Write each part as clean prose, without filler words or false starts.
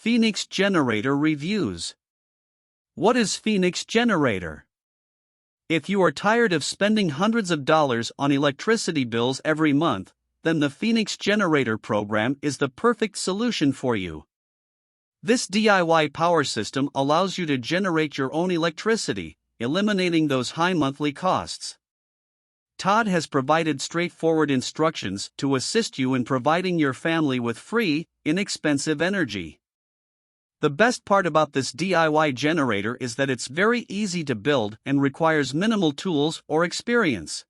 Phoenix Generator Reviews. What is Phoenix Generator? If you are tired of spending hundreds of dollars on electricity bills every month, then the Phoenix Generator program is the perfect solution for you. This DIY power system allows you to generate your own electricity, eliminating those high monthly costs. Todd has provided straightforward instructions to assist you in providing your family with free, inexpensive energy. The best part about this DIY generator is that it's very easy to build and requires minimal tools or experience.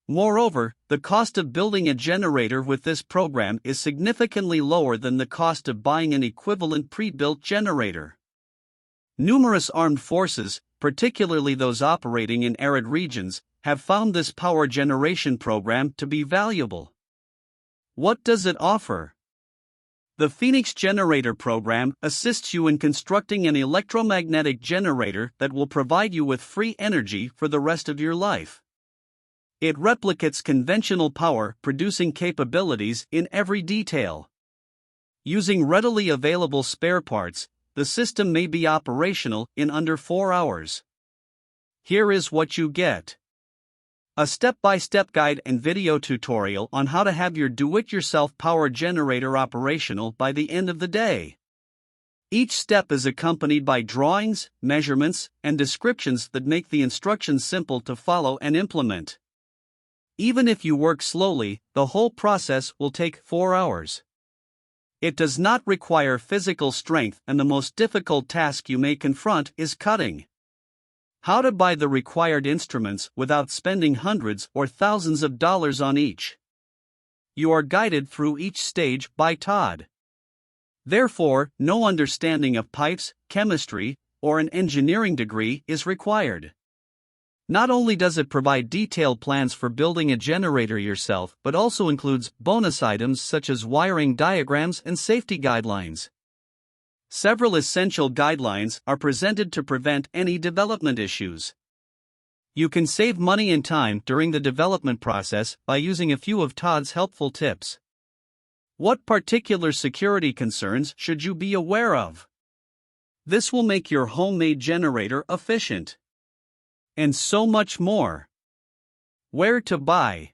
Moreover, the cost of building a generator with this program is significantly lower than the cost of buying an equivalent pre-built generator. Numerous armed forces, particularly those operating in arid regions, have found this power generation program to be valuable. What does it offer? The Phoenix Generator program assists you in constructing an electromagnetic generator that will provide you with free energy for the rest of your life. It replicates conventional power producing capabilities in every detail. Using readily available spare parts, the system may be operational in under 4 hours. Here is what you get: a step-by-step guide and video tutorial on how to have your do-it-yourself power generator operational by the end of the day. Each step is accompanied by drawings, measurements, and descriptions that make the instructions simple to follow and implement. Even if you work slowly, the whole process will take 4 hours. It does not require physical strength, and the most difficult task you may confront is cutting. How to buy the required instruments without spending hundreds or thousands of dollars on each. You are guided through each stage by Todd. Therefore, no understanding of pipes, chemistry, or an engineering degree is required. Not only does it provide detailed plans for building a generator yourself, but also includes bonus items such as wiring diagrams and safety guidelines. Several essential guidelines are presented to prevent any development issues. You can save money and time during the development process by using a few of Todd's helpful tips. What particular security concerns should you be aware of? This will make your homemade generator efficient. And so much more. Where to buy?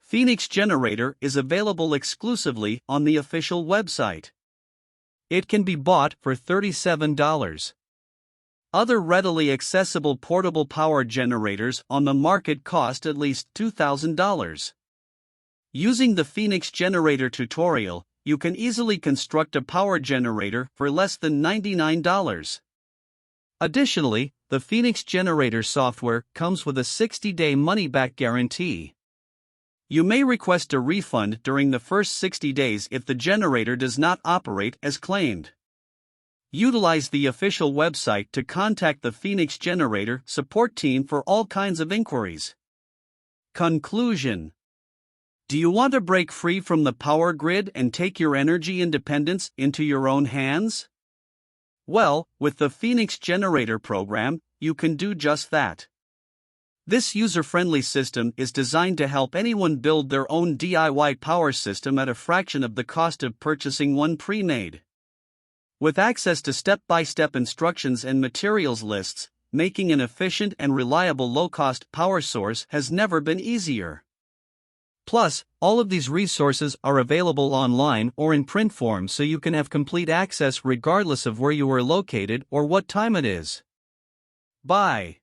Phoenix Generator is available exclusively on the official website. It can be bought for $37. Other readily accessible portable power generators on the market cost at least $2,000. Using the Phoenix Generator tutorial, you can easily construct a power generator for less than $99. Additionally, the Phoenix Generator software comes with a 60-day money-back guarantee. You may request a refund during the first 60 days if the generator does not operate as claimed. Utilize the official website to contact the Phoenix Generator support team for all kinds of inquiries. Conclusion: do you want to break free from the power grid and take your energy independence into your own hands? Well, with the Phoenix Generator program, you can do just that. This user-friendly system is designed to help anyone build their own DIY power system at a fraction of the cost of purchasing one pre-made. With access to step-by-step instructions and materials lists, making an efficient and reliable low-cost power source has never been easier. Plus, all of these resources are available online or in print form, so you can have complete access regardless of where you are located or what time it is. Bye.